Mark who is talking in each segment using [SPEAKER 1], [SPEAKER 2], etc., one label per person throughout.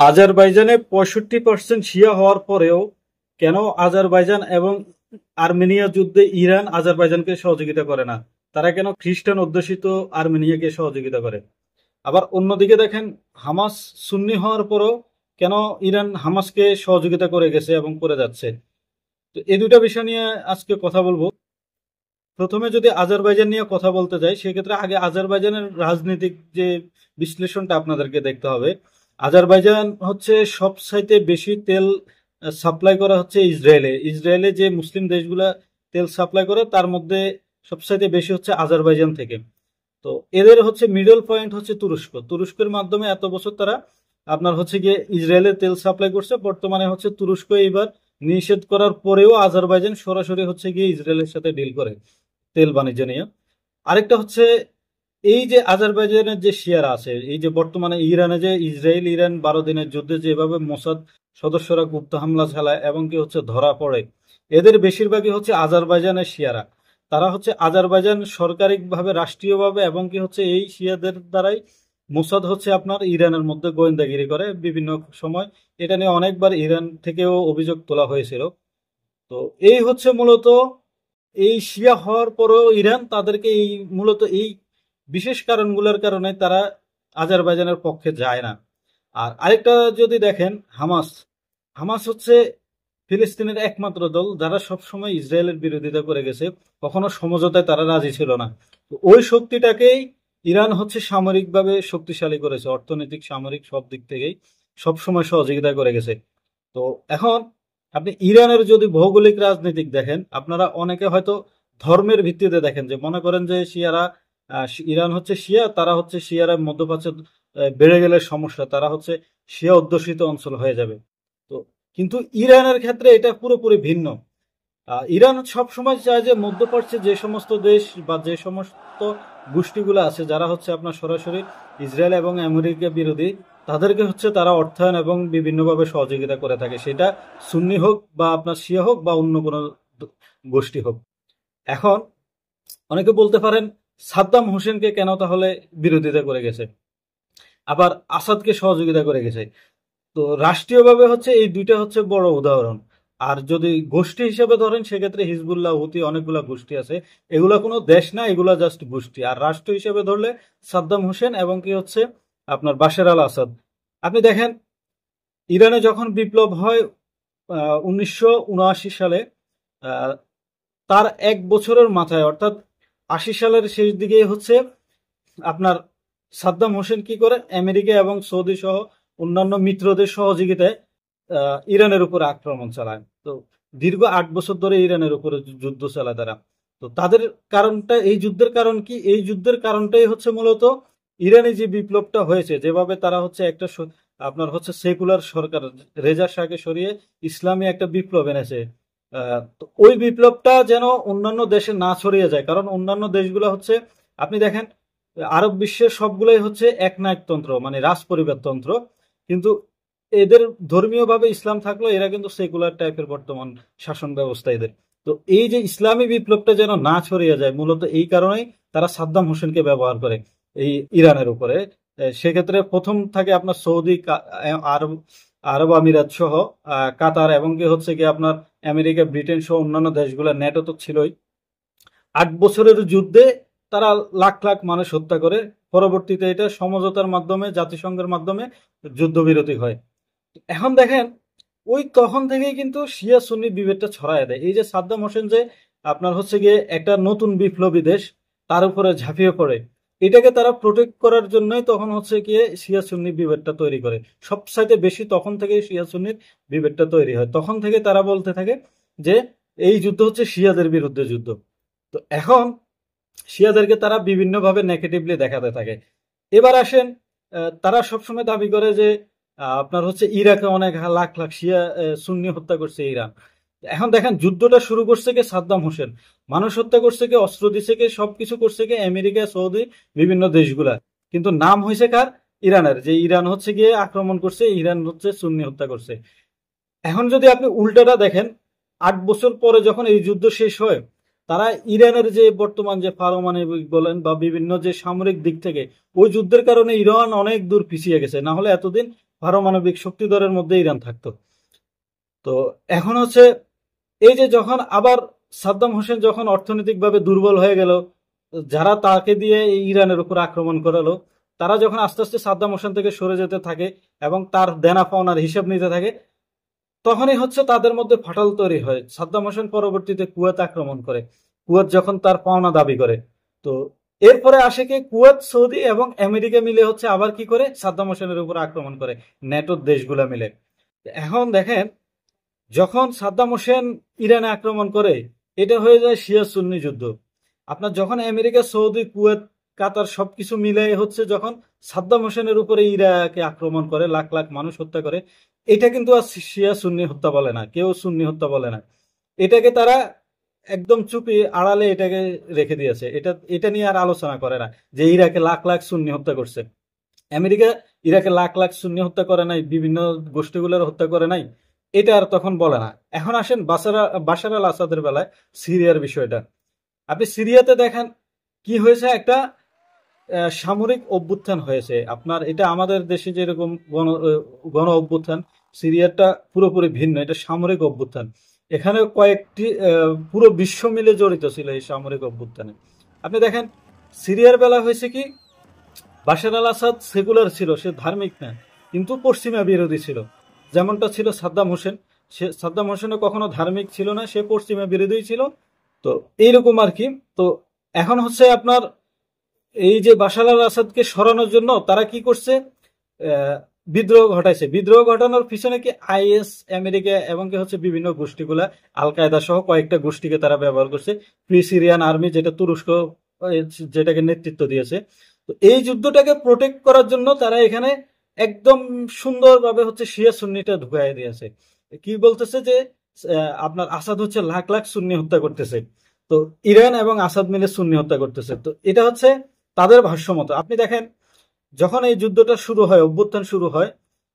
[SPEAKER 1] আজারবাইজানে 65% শিয়া হওয়ার পরেও কেন আজারবাইজান এবং আর্মেনিয়া যুদ্ধে ইরান আজারবাইজানকে সহযোগিতা করে না? তারা কেন খ্রিস্টান অধ্যুষিত আর্মেনিয়াকে সহযোগিতা করে? আবার অন্যদিকে দেখেন, হামাস সুন্নি হওয়ার পরেও কেন ইরান হামাসকে সহযোগিতা করে গেছে এবং করে যাচ্ছে? তো এই দুটা বিষয় নিয়ে আজকে কথা বলবো। প্রথমে যদি আজারবাইজান নিয়ে কথা বলতে যাই, সেক্ষেত্রে আগে আজারবাইজানের রাজনৈতিক যে বিশ্লেষণটা আপনাদেরকে দেখতে হবে। আজারবাইজান হচ্ছে সবচাইতে বেশি তেল সাপ্লাই করা হচ্ছে ইসরায়েলে। ইসরায়েলে যে মুসলিম দেশগুলা তেল সাপ্লাই করে তার মধ্যে সবচাইতে বেশি হচ্ছে আজারবাইজান থেকে। তো এদের হচ্ছে মিডল পয়েন্ট হচ্ছে তুরস্ক। তুরস্কের মাধ্যমে এত বছর তারা আপনার হচ্ছে গিয়ে ইসরায়েলে তেল সাপ্লাই করছে। বর্তমানে হচ্ছে তুরস্ক এইবার নিষেধ করার পরেও আজারবাইজান সরাসরি হচ্ছে গিয়ে ইসরায়েলের সাথে ডিল করে তেল বাণিজ্য নিয়ে। আরেকটা হচ্ছে, এই যে আজারবাইজানের যে শিয়ারা আছে, এই যে বর্তমানে ইরানে যে ইসরায়েল ইরান 12 দিনের যুদ্ধে যেভাবে মোসাদ সদস্যরা গুপ্ত হামলা চালায় এবং কি হচ্ছে ধরা পড়ে, এদের বেশিরভাগই হচ্ছে আজারবাইজানের শিয়ারা। তারা হচ্ছে আজারবাইজান সরকারিভাবে রাষ্ট্রীয়ভাবে এবং কি হচ্ছে এই শিয়াদের দ্বারাই মোসাদ হচ্ছে আপনার ইরানের মধ্যে গোয়েন্দাগিরি করে বিভিন্ন সময়। এটা নিয়ে অনেকবার ইরান থেকেও অভিযোগ তোলা হয়েছিল। তো এই হচ্ছে মূলত, এই শিয়া হওয়ার পরেও ইরান তাদেরকে এই মূলত এই বিশেষ কারণগুলোর কারণে তারা আজারবাইজানের পক্ষে যায় না। আর আরেকটা যদি দেখেন, হামাস হামাস হচ্ছে ফিলিস্তিনের একমাত্র দল যারা সবসময় ইসরায়েলের বিরোধিতা করে গেছে, কখনো সমঝোতায় তারা রাজি ছিল না। তো ওই শক্তিটাকেই ইরান হচ্ছে সামরিকভাবে শক্তিশালী করেছে, অর্থনৈতিক সামরিক সব দিক থেকেই সবসময় সহযোগিতা করে গেছে। তো এখন আপনি ইরানের যদি ভৌগোলিক রাজনীতিক দেখেন, আপনারা অনেকে হয়তো ধর্মের ভিত্তিতে দেখেন, যে মনে করেন যে শিয়ারা ইরান হচ্ছে শিয়া, তারা হচ্ছে শিয়ারা মধ্যপ্রাচ্যে বেড়ে গেলে সমস্যা, তারা হচ্ছে শিয়া অধ্যুষিত অঞ্চল হয়ে যাবে। তো কিন্তু ইরানের ক্ষেত্রে এটা পুরোপুরি ভিন্ন। ইরান সবসময় চায় যে মধ্যপ্রাচ্যে যে সমস্ত দেশ বা যে সমস্ত গোষ্ঠীগুলো আছে যারা হচ্ছে আপনার সরাসরি ইসরায়েল এবং আমেরিকা বিরোধী, তাদেরকে হচ্ছে তারা অর্থায়ন এবং বিভিন্নভাবে সহযোগিতা করে থাকে, সেটা সুন্নি হোক বা আপনার শিয়া হোক বা অন্য কোনো গোষ্ঠী হোক। এখন অনেকে বলতে পারেন, সাদ্দাম হোসেনকে কেন তাহলে বিরোধিতা করে গেছে, আবার আসাদকে সহযোগিতা করে গেছে? তো রাষ্ট্রীয়ভাবে হচ্ছে এই দুইটা হচ্ছে বড় উদাহরণ। আর যদি গোষ্ঠী হিসেবে ধরেন, সেক্ষেত্রে হিজবুল্লাহ, হুতি, অনেকগুলা গোষ্ঠী আছে। এগুলা কোনো দেশ না, এগুলা জাস্ট গোষ্ঠী। আর রাষ্ট্র হিসেবে ধরলে সাদ্দাম হোসেন এবং কি হচ্ছে আপনার বাশার আল আসাদ। আপনি দেখেন, ইরানে যখন বিপ্লব হয় 1979 সালে, আহ, তার 1 বছরের মাথায় অর্থাৎ 80 সালের শেষ দিকে হচ্ছে আপনার সাদ্দাম হোসেন কি করে, আমেরিকা এবং সৌদি সহ অন্যান্য মিত্রদের সহযোগিতায় ইরানের উপর আক্রমণ চালায়। তো দীর্ঘ 8 বছর ধরে ইরানের উপরে যুদ্ধ চালায় তারা। তো তাদের কারণটা, এই যুদ্ধের কারণ কি? এই যুদ্ধের কারণটাই হচ্ছে মূলত ইরানে যে বিপ্লবটা হয়েছে, যেভাবে তারা হচ্ছে একটা আপনার হচ্ছে সেকুলার সরকার, রেজা শাহকে সরিয়ে ইসলামী একটা বিপ্লব এনেছে। তো ওই বিপ্লবটা যেন অন্যান্য দেশে না ছড়িয়ে যায়, কারণ অন্যান্য দেশগুলো হচ্ছে, আপনি দেখেন, আরব বিশ্বের সবগুলোই হচ্ছে একনায়কতন্ত্র, মানে রাজ পরিবারতন্ত্র। কিন্তু এদের ধর্মীয়ভাবে ইসলাম থাকলেও এরা কিন্তু সেকুলার টাইপের বর্তমান শাসন ব্যবস্থা এদের। তো এই যে ইসলামী বিপ্লবটা যেন না ছড়িয়ে যায়, মূলত এই কারণেই তারা সাদ্দাম হোসেনকে ব্যবহার করে এই ইরানের উপরে। সেক্ষেত্রে প্রথম থাকে আপনার সৌদি, আরব আরব আমিরাত সহ কাতার এবং কি হচ্ছে কি আপনার আমেরিকা, ব্রিটেন সহ অন্যান্য দেশগুলো, ন্যাটো তো ছিলই। 8 বছরের যুদ্ধে তারা লাখ লাখ মানুষ হত্যা করে। পরবর্তীতে এটা সমঝোতার মাধ্যমে, জাতিসংঘের মাধ্যমে যুদ্ধবিরতি হয়। এখন দেখেন, ওই তখন থেকেই কিন্তু শিয়া সুন্নি বিভেদটা ছড়ায় দেয়। এই যে সাদ্দাম হোসেন যে আপনার হচ্ছে গিয়ে একটা নতুন বিপ্লবী দেশ, তার উপরে ঝাঁপিয়ে পড়ে, এটাকে তারা প্রোটেক্ট করার জন্যই তখন হচ্ছে গিয়ে শিয়া সুন্নি বিভেদটা তৈরি করে। সবচাইতে বেশি তখন থেকে শিয়া সুন্নির বিভেদটা তৈরি হয়। তখন থেকে তারা বলতে থাকে যে এই যুদ্ধ হচ্ছে শিয়াদের বিরুদ্ধে যুদ্ধ। তো এখন শিয়াদেরকে তারা বিভিন্নভাবে নেগেটিভলি দেখাতে থাকে। এবার আসেন, তারা সবসময় দাবি করে যে আপনার হচ্ছে ইরাকে অনেক লাখ লাখ শিয়া সুন্নি হত্যা করছে ইরান। এখন দেখেন, যুদ্ধটা শুরু করছে কে? সাদ্দাম হোসেন। মানুষ হত্যা করছে কে? অস্ত্র দিছে কে? সবকিছু করছে কে? আমেরিকা, সৌদি, বিভিন্ন দেশগুলা। কিন্তু নাম হয়েছে কার? ইরানের। যে ইরান হচ্ছে গিয়ে আক্রমণ করছে, ইরান হচ্ছে সুন্নি হত্যা করছে। এখন যদি আপনি উল্টাটা দেখেন, 8 বছর পরে যখন এই যুদ্ধ শেষ হয়, তারা ইরানের যে বর্তমান যে পারমাণবিক বলেন বা বিভিন্ন যে সামরিক দিক থেকে, ওই যুদ্ধের কারণে ইরান অনেক দূর পিছিয়ে গেছে। না হলে এতদিন পারমাণবিক শক্তিধরের মধ্যে ইরান থাকতো। তো এখন হচ্ছে এই যে যখন আবার সাদ্দাম হোসেন যখন অর্থনৈতিকভাবে দুর্বল হয়ে গেল, যারা তাকে দিয়ে এই ইরানের উপর আক্রমণ করালো, তারা যখন আস্তে আস্তে সাদ্দাম হোসেন থেকে সরে যেতে থাকে এবং তার দেনা পাওনার হিসাব নিতে থাকে, তখনই হচ্ছে তাদের মধ্যে ফাটল তৈরি হয়। সাদ্দাম হোসেন পরবর্তীতে কুয়েত আক্রমণ করে, কুয়েত যখন তার পাওনা দাবি করে। তো এরপরে আসে কি, কুয়েত, সৌদি এবং আমেরিকা মিলে হচ্ছে আবার কি করে সাদ্দাম হোসেনের উপর আক্রমণ করে, ন্যাটোর দেশগুলা মিলে। এখন দেখেন, যখন সাদ্দাম হোসেন ইরানে আক্রমণ করে, এটা হয়ে যায় শিয়া সুন্নি যুদ্ধ। আপনার যখন আমেরিকা, সৌদি, কুয়েত, কাতার সবকিছু মিলে হচ্ছে যখন সাদ্দাম হোসেনের উপরে ইরাকে আক্রমণ করে, লাখ লাখ মানুষ হত্যা করে, এটা কিন্তু আর শিয়া সুন্নি হত্যা বলে না, কেউ সুন্নি হত্যা বলে না। এটাকে তারা একদম চুপি আড়ালে এটাকে রেখে দিয়েছে। এটা নিয়ে আর আলোচনা করে না যে ইরাকে লাখ লাখ সুন্নি হত্যা করছে। আমেরিকা ইরাকে লাখ লাখ সুন্নি হত্যা করে নাই, বিভিন্ন গোষ্ঠীগুলোর হত্যা করে নাই, এটা আর তখন বলে না। এখন আসেন বাশার আল আসাদের বেলায় সিরিয়ার বিষয়টা। আপনি সিরিয়াতে দেখেন কি হয়েছে, একটা সামরিক অভ্যুত্থান হয়েছে। আপনার এটা আমাদের দেশে যেরকম গণ অভ্যুত্থান, সিরিয়াটা পুরোপুরি ভিন্ন, এটা সামরিক অভ্যুত্থান। এখানে কয়েকটি পুরো বিশ্ব মিলে জড়িত ছিল এই সামরিক অভ্যুত্থানে। আপনি দেখেন সিরিয়ার বেলা হয়েছে কি, বাশার আল আসাদ সেকুলার ছিল, সে ধার্মিক না, কিন্তু পশ্চিমা বিরোধী ছিল। যেমনটা ছিল সাদ্দাম হোসেন, সাদ্দাম হোসেনও কখনো ধার্মিক ছিল না, সে পশ্চিমা বিরোধী ছিল। তো এইরকম আর কি। তো এখন হচ্ছে আপনার এই যে বাশার আল আসাদকে সরানোর জন্য তারা কি করছে, বিদ্রোহ ঘটাইছে। বিদ্রোহ ঘটানোর পিছনে কি আইএস, আমেরিকা এবং কি হচ্ছে বিভিন্ন গোষ্ঠীগুলা, আল কায়দা সহ কয়েকটা গোষ্ঠীকে তারা ব্যবহার করছে। প্রি সিরিয়ান আর্মি, যেটা তুরস্ক যেটাকে নেতৃত্ব দিয়েছে। তো এই যুদ্ধটাকে প্রোটেক্ট করার জন্য তারা এখানে একদম সুন্দরভাবে হচ্ছে শিয়া সুন্নিটা ঢুকাই দিয়েছে। কি বলতেছে যে আপনার আসাদ হচ্ছে লাখ লাখ সুন্নি হত্যা করতেছে, তো ইরান এবং আসাদ মিলে সুন্নি হত্যা করতেছে। তো এটা হচ্ছে তাদের ভাষ্য মতো। আপনি দেখেন যখন এই যুদ্ধটা শুরু হয়, অভ্যুত্থান শুরু হয়,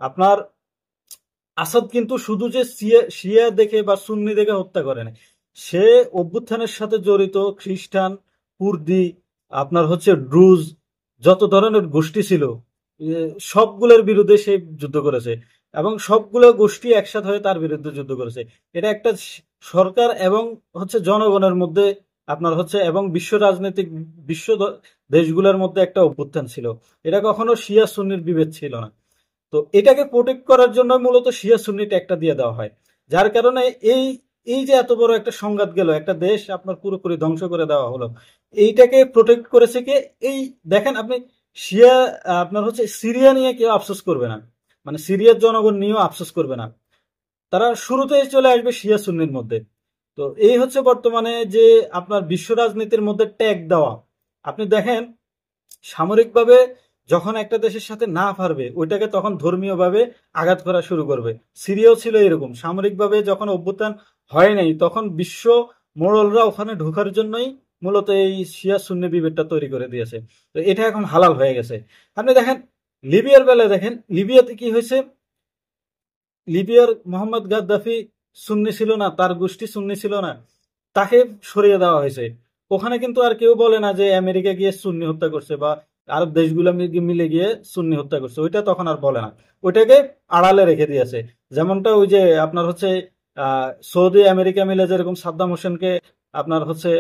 [SPEAKER 1] আপনার আসাদ কিন্তু শুধু যে শিয়া দেখে বা সুন্নি দেখে হত্যা করে না, সে অভ্যুত্থানের সাথে জড়িত খ্রিস্টান, কুর্দি, আপনার হচ্ছে ড্রুজ, যত ধরনের গোষ্ঠী ছিল সবগুলোর বিরুদ্ধে সে যুদ্ধ করেছে এবং সবগুলো গোষ্ঠী একসাথে হয়ে তার বিরুদ্ধে যুদ্ধ করেছে। এটা একটা সরকার এবং হচ্ছে জনগণের মধ্যে আপনার হচ্ছে এবং বিশ্ব রাজনৈতিক বিশ্ব দেশগুলোর মধ্যে একটা অভ্যুত্থান ছিল। এটা কখনো শিয়া সুন্নির বিভেদ ছিল না। তো এটাকে প্রোটেক্ট করার জন্য মূলত শিয়া সুন্নি ট্যাগটা দিয়ে দেওয়া হয়, যার কারণে এই এই যে এত বড় একটা সংঘাত গেল, একটা দেশ আপনার পুরোপুরি ধ্বংস করে দেওয়া হলো, এইটাকে প্রোটেক্ট করেছে কে? এই দেখেন আপনি শিয়া, আপনার হচ্ছে সিরিয়া নিয়ে কেউ আফসোস করবে না, মানে সিরিয়ার জনগণ নিয়েও আফসোস করবে না, তারা শুরুতেই চলে আসবে শিয়া সুন্নির মধ্যে। তো এই হচ্ছে বর্তমানে যে আপনার বিশ্ব রাজনীতির মধ্যে ট্যাগ দেওয়া। আপনি দেখেন সামরিকভাবে যখন একটা দেশের সাথে না পারবে, ওইটাকে তখন ধর্মীয়ভাবে আঘাত করা শুরু করবে। সিরিয়াও ছিল এরকম, সামরিকভাবে যখন অভ্যুত্থান হয় নাই, তখন বিশ্ব মোড়লরা ওখানে ঢোকার জন্যই মূলত এই শিয়া সুন্নি বিভেদটা তৈরি করে দিয়েছে। তো এটা এখন হালাল হয়ে গেছে। আপনি দেখেন লিবিয়ার বেলায়, দেখেন লিবিয়াতে কি হয়েছে, লিবিয়ার মোহাম্মদ গাদ্দাফি সুন্নি ছিল না, তার গোষ্ঠী সুন্নি ছিল না, তাকে সরিয়ে দেওয়া হয়েছে। ওখানে কিন্তু আর কেউ বলে না যে আমেরিকা গিয়ে সুন্নি হত্যা করছে বা আরব দেশগুলো মিলে গিয়ে সুন্নি হত্যা করছে, ওইটা তখন আর বলে না, ওইটাকে আড়ালে রেখে দিয়েছে। যেমনটা ওই যে আপনার হচ্ছে সৌদি আমেরিকা মিলে যেরকম সাদ্দাম হোসেনকে আপনার হচ্ছে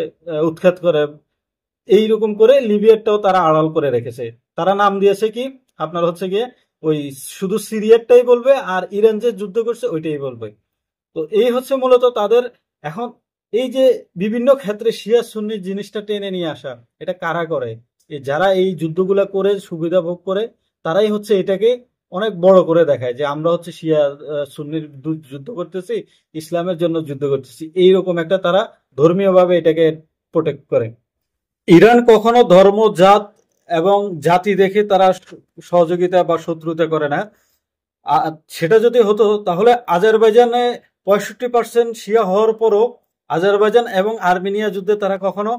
[SPEAKER 1] উৎখাত করে, এইরকম করে লিবিয়ারটাও তারা আড়াল করে রেখেছে। তারা নাম দিয়েছে কি, আপনার হচ্ছে গিয়ে ওই শুধু সিরিয়ারটাই বলবে আর ইরান যে যুদ্ধ করছে ওইটাই বলবে। তো এই হচ্ছে মূলত তাদের এখন এই যে বিভিন্ন ক্ষেত্রে শিয়া সুন্নি জিনিসটা টেনে নিয়ে আসা, এটা কারা করে? যারা এই যুদ্ধগুলা করে সুবিধা ভোগ করে, তারাই হচ্ছে এটাকে অনেক বড় করে দেখায় যে আমরা হচ্ছে শিয়া সুন্নির যুদ্ধ করতেছি, ইসলামের জন্য যুদ্ধ করতেছি, এইরকম একটা তারা ধর্মীয়ভাবে এটাকে প্রোটেক্ট করে। ইরান কখনো ধর্ম, জাত এবং জাতি দেখে তারা সহযোগিতা বা শত্রুতা করে না। সেটা যদি হতো তাহলে আজারবাইজানে 65% শিয়া হওয়ার পরও আজারবাইজান এবং আর্মেনিয়া যুদ্ধে তারা কখনো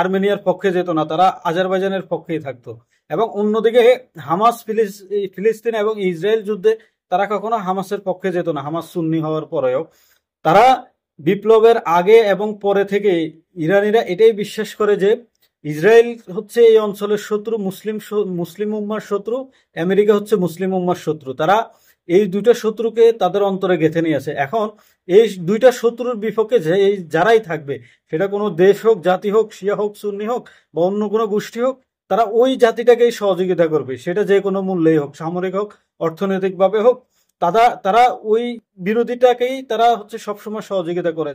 [SPEAKER 1] আর্মেনিয়ার পক্ষে যেত না, তারা আজারবাইজানের পক্ষেই থাকতো। এবং অন্যদিকে হামাস, ফিলিস্তিন এবং ইসরায়েল যুদ্ধে তারা কখনো হামাসের পক্ষে যেত না, হামাস সুন্নি হওয়ার পরেও। তারা বিপ্লবের আগে এবং পরে থেকে ইরানিরা এটাই বিশ্বাস করে যে ইসরায়েল হচ্ছে এই অঞ্চলের শত্রু, মুসলিম উম্মার শত্রু, আমেরিকা হচ্ছে মুসলিম উম্মার শত্রু। তারা এই দুইটা শত্রুকে তাদের অন্তরে গেঁথে নিয়েছে। এখন এই দুইটা শত্রুর বিপক্ষে যারাই থাকবে, সেটা কোনো দেশ হোক, জাতি হোক, শিয়া হোক, সুন্নি হোক বা অন্য কোনো গোষ্ঠী হোক, তারা ওই জাতিটাকেই সহযোগিতা করবে, সেটা যে কোনো মূল্যেই হোক, সামরিক হোক, অর্থনৈতিক ভাবে হোক। তারা তারা ওই বিরোধীটাকেই তারা হচ্ছে সবসময় সহযোগিতা করে।